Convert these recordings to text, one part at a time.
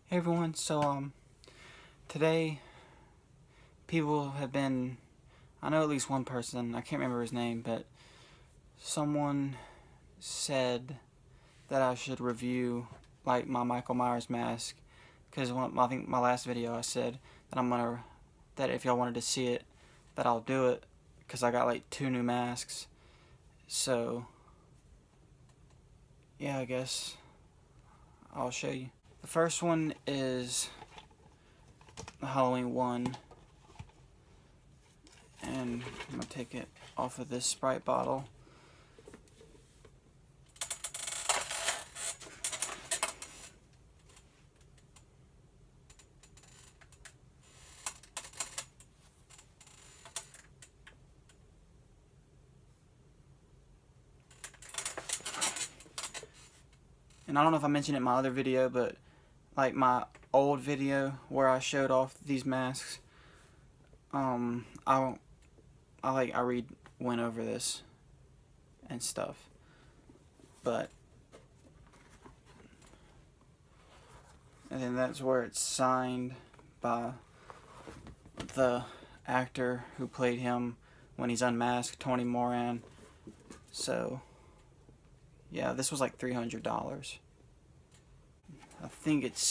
Hey everyone, today people have been, I know at least one person, I can't remember his name, but someone said that I should review like my Michael Myers mask, because I think my last video I said that that if y'all wanted to see it, that I'll do it, because I got like 2 new masks. So yeah, I guess I'll show you. The first one is the Halloween one, and I'm going to take it off of this Sprite bottle. And I don't know if I mentioned it in my other video, but like my old video where I showed off these masks, I went over this and stuff, and then that's where it's signed by the actor who played him when he's unmasked, Tony Moran. So yeah, this was like $300. I think it's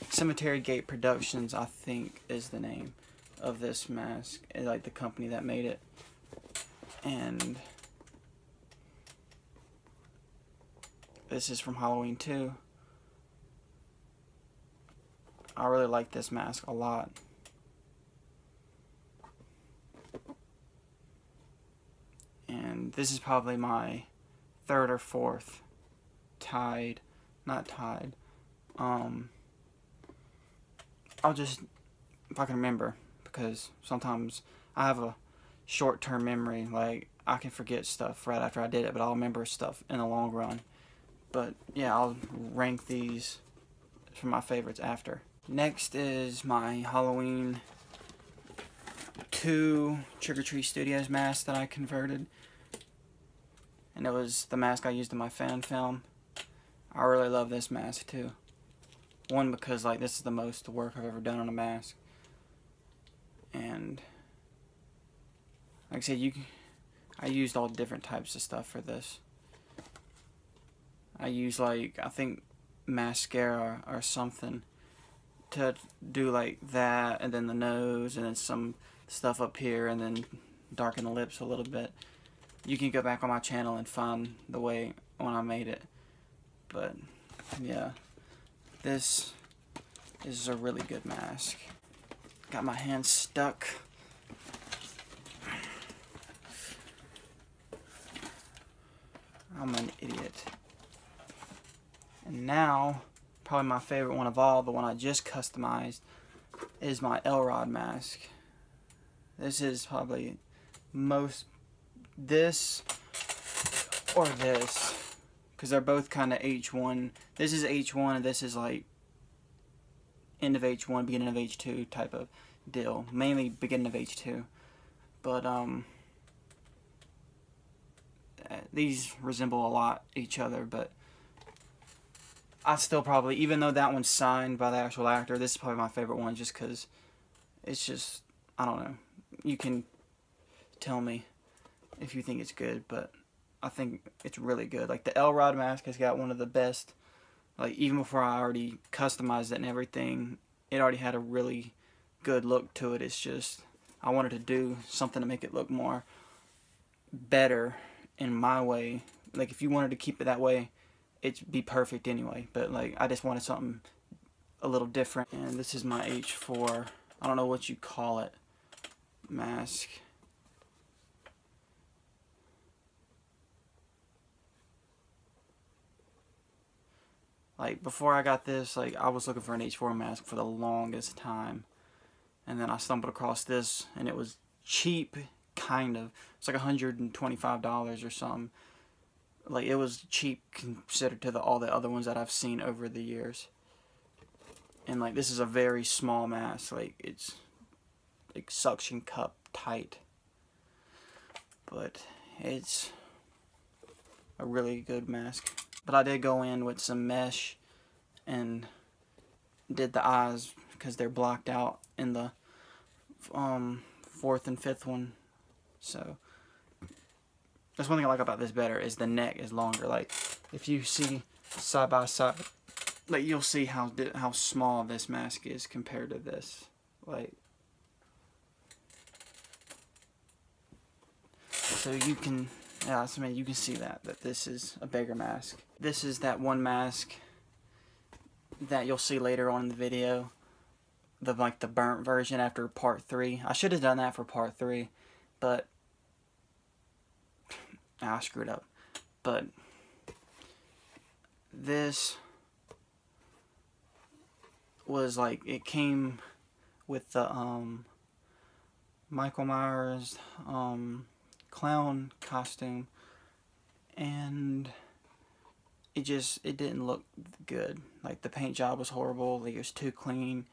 Cemetery Gate Productions, I think, is the name of this mask, like the company that made it. And this is from Halloween 2. I really like this mask a lot. And this is probably my 3rd or 4th not tied. I'll just, if I can remember, because sometimes I have a short-term memory, like I can forget stuff right after I did it, but I'll remember stuff in the long run. But yeah, I'll rank these for my favorites after. Next is my Halloween 2 Trick or Treat Studios mask that I converted, and it was the mask I used in my fan film. I really love this mask too. One, because like this is the most work I've ever done on a mask, and like I said, I used all different types of stuff for this. I used like, I think mascara or something to do like that, and then the nose, and then some stuff up here, and then darken the lips a little bit. You can go back on my channel and find the way when I made it. But yeah, this is a really good mask. Got my hand stuck. I'm an idiot. And now, probably my favorite one of all, the one I just customized, is my Elrod mask. This is probably this or this, because they're both kind of H1. This is H1 and this is like end of H1, beginning of H2 type of deal. Mainly beginning of H2. But these resemble a lot each other, but I still probably, even though that one's signed by the actual actor, this is probably my favorite one, just because it's just, I don't know. You can tell me if you think it's good, but I think it's really good. Like the Elrod mask has got one of the best, like even before I already customized it and everything, it already had a really good look to it. It's just, I wanted to do something to make it look more better in my way. Like if you wanted to keep it that way, it'd be perfect anyway, but like I just wanted something a little different. And this is my H4, I don't know what you call it, mask. Like before I got this, like I was looking for an H4 mask for the longest time, and then I stumbled across this, and it was cheap, kind of. It's like $125 or something. Like it was cheap considered to all the other ones that I've seen over the years. And like this is a very small mask, like it's like suction cup tight, but it's a really good mask. But I did go in with some mesh and did the eyes because they're blocked out in the fourth and fifth one. So that's one thing I like about this better, is the neck is longer. Like if you see side by side, like you'll see how small this mask is compared to this. Like, so you can, yeah, so you can see that this is a bigger mask. This is that one mask that you'll see later on in the video, the burnt version after part 3. I should have done that for part 3, but I screwed up. But this was like, it came with the Michael Myers clown costume, and it didn't look good. Like the paint job was horrible. Like it was too clean,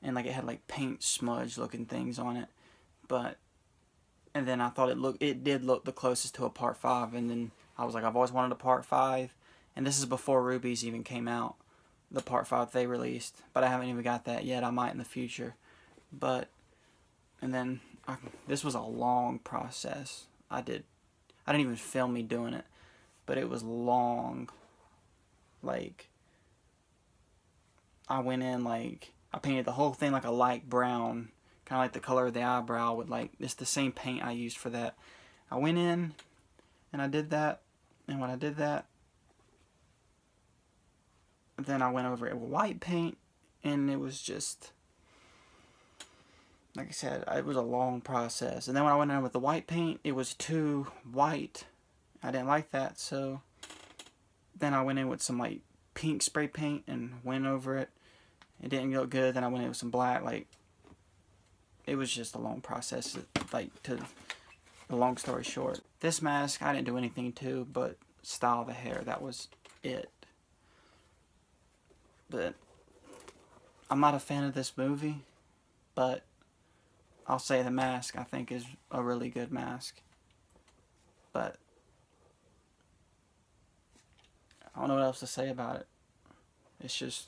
and like it had like paint smudge looking things on it. But and then I thought it did look the closest to a part 5, and then I was like, I've always wanted a part 5, and this is before Ruby's even came out, the part 5 they released, but I haven't even got that yet. I might in the future. But and then this was a long process. I didn't even film me doing it, but it was long. Like I went in, like I painted the whole thing like a light brown, kind of like the color of the eyebrow, with like, it's the same paint I used for that. I went in and I did that, and when I did that, then I went over it with white paint, and it was just, like I said, it was a long process. And then when I went in with the white paint, it was too white. I didn't like that, so then I went in with some like pink spray paint and went over it. It didn't look good. Then I went in with some black. Like, it was just a long process. Like, to the long story short, this mask I didn't do anything to but style the hair. That was it. But I'm not a fan of this movie, but I'll say the mask I think is a really good mask. But I don't know what else to say about it. It's just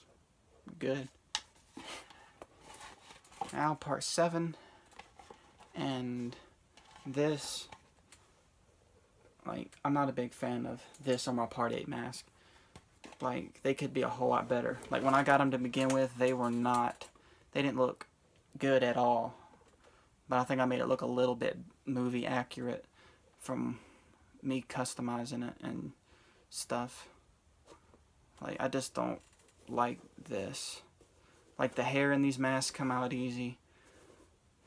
good. Now part 7, and this, like, I'm not a big fan of this on my part 8 mask. Like, they could be a whole lot better. Like, when I got them to begin with, they didn't look good at all. But I think I made it look a little bit movie accurate from me customizing it and stuff. Like, I just don't like this. Like, the hair in these masks come out easy,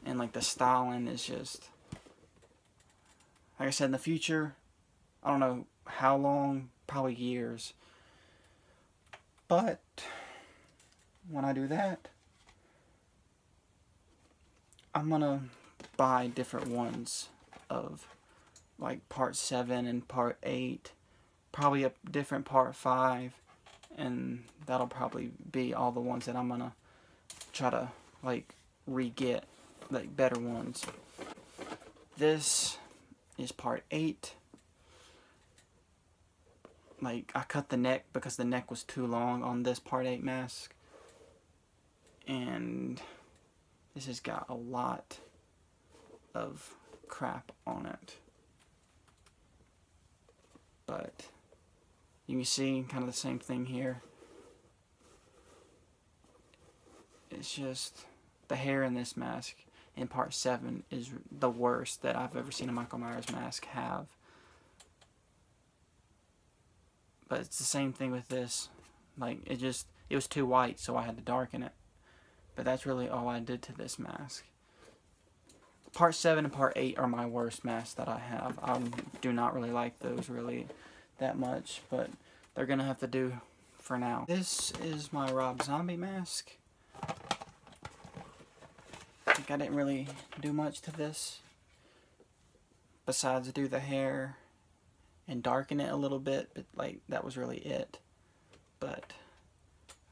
and like the styling is just, like I said, in the future, I don't know how long, probably years, but when I do that, I'm gonna buy different ones of like part 7 and part 8, probably a different part 5, and that'll probably be all the ones that I'm gonna try to like re-get, like better ones. This is part 8. Like, I cut the neck because the neck was too long on this part 8 mask, and this has got a lot of crap on it. But you can see kind of the same thing here. It's just, the hair in this mask in part 7 is the worst that I've ever seen a Michael Myers mask have. But it's the same thing with this. Like, it was too white, so I had to darken it. But that's really all I did to this mask. Part 7 and part 8 are my worst masks that I have. I do not really like those really that much, but they're gonna have to do for now. This is my Rob Zombie mask. I think I didn't really do much to this besides do the hair and darken it a little bit, but like, that was really it. But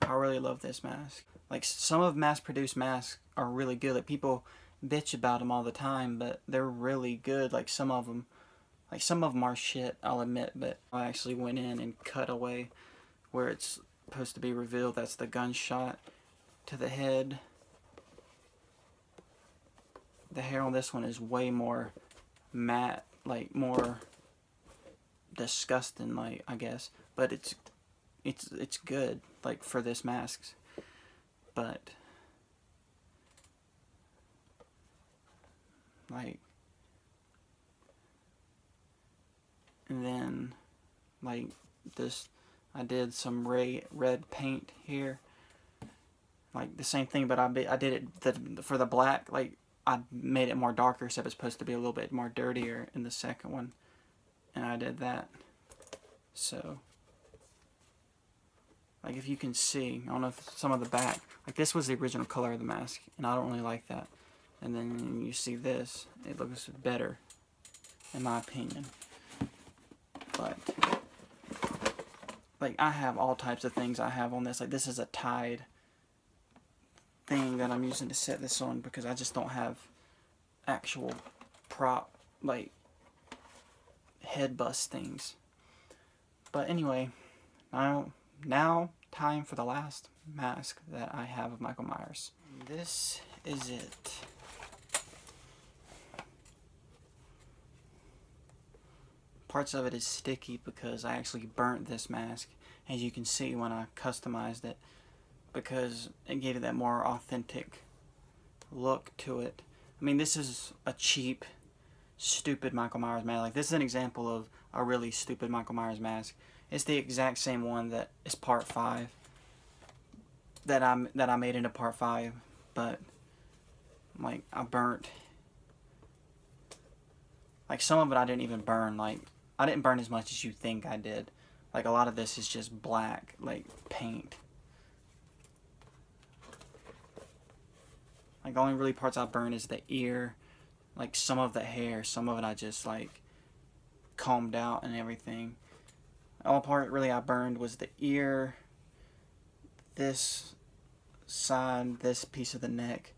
I really love this mask. Like, some of mass-produced masks are really good. Like, people bitch about them all the time, but they're really good. Like, some of them are shit, I'll admit, but I actually went in and cut away where it's supposed to be revealed. That's the gunshot, to the head. The hair on this one is way more matte, like more disgusting, like, I guess, but it's good, like, for this mask. But like, and then like this, I did some red paint here, like the same thing, but I did it for the black, like I made it more darker, except it's supposed to be a little bit more dirtier in the second one, and I did that. So like, if you can see, I don't know if some of the back, like this was the original color of the mask, and I don't really like that. And then you see this, it looks better, in my opinion. But like, I have all types of things I have on this. Like, this is a tied thing that I'm using to set this on, because I just don't have actual prop, like, head bust things. But anyway, now time for the last mask that I have of Michael Myers. This is it. Parts of it is sticky because I actually burnt this mask, as you can see when I customized it, because it gave it that more authentic look to it. I mean, this is a cheap, stupid Michael Myers mask. Like, this is an example of a really stupid Michael Myers mask. It's the exact same one that is part 5 that I made into part 5, but like, I burnt, like, some of it I didn't even burn. Like, I didn't burn as much as you think I did. Like, a lot of this is just black, like, paint. Like, the only really parts I burn is the ear, like some of the hair. Some of it I just, like, combed out and everything. The only part really I burned was the ear, this side, this piece of the neck,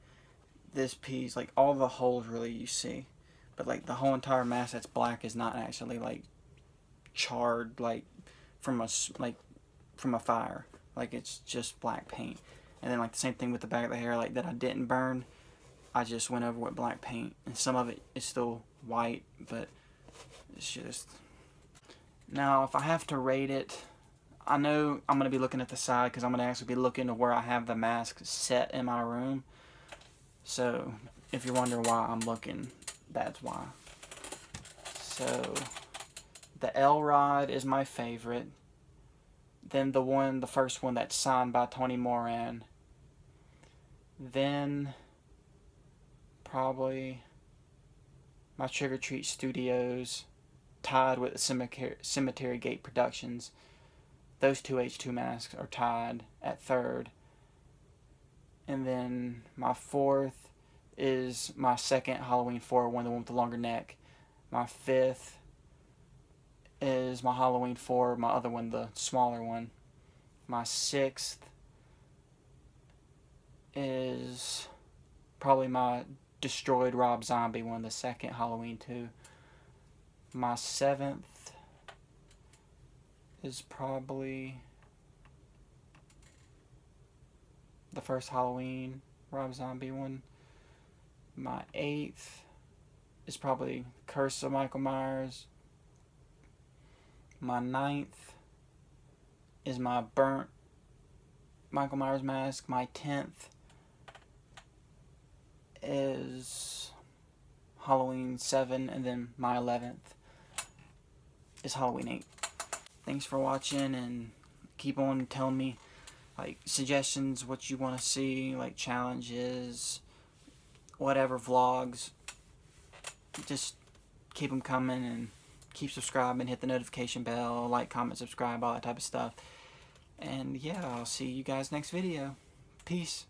this piece, like all the holes really you see. But like, the whole entire mask that's black is not actually like charred, like from a fire. Like, it's just black paint. And then like the same thing with the back of the hair, like that I didn't burn, I just went over with black paint, and some of it is still white, but it's just. Now, if I have to rate it, I know I'm going to be looking at the side, because I'm going to actually be looking to where I have the mask set in my room. So, if you're wondering why I'm looking, that's why. So, the L Rod is my favorite. Then the first one that's signed by Tony Moran. Then, probably my Trick or Treat Studios, tied with the Cemetery Gate Productions. Those two H2 masks are tied at third. And then my fourth is my second Halloween 4 one, the one with the longer neck. My fifth is my Halloween 4, my other one, the smaller one. My sixth is probably my destroyed Rob Zombie one, the second Halloween 2. My seventh is probably the first Halloween Rob Zombie one. My eighth is probably Curse of Michael Myers. My ninth is my burnt Michael Myers mask. My 10th is Halloween 7, and then my 11th is Halloween 8. Thanks for watching, and keep on telling me, like, suggestions, what you want to see, like challenges, whatever, vlogs. Just keep them coming, and keep subscribing, hit the notification bell, like, comment, subscribe, all that type of stuff. And yeah, I'll see you guys next video. Peace.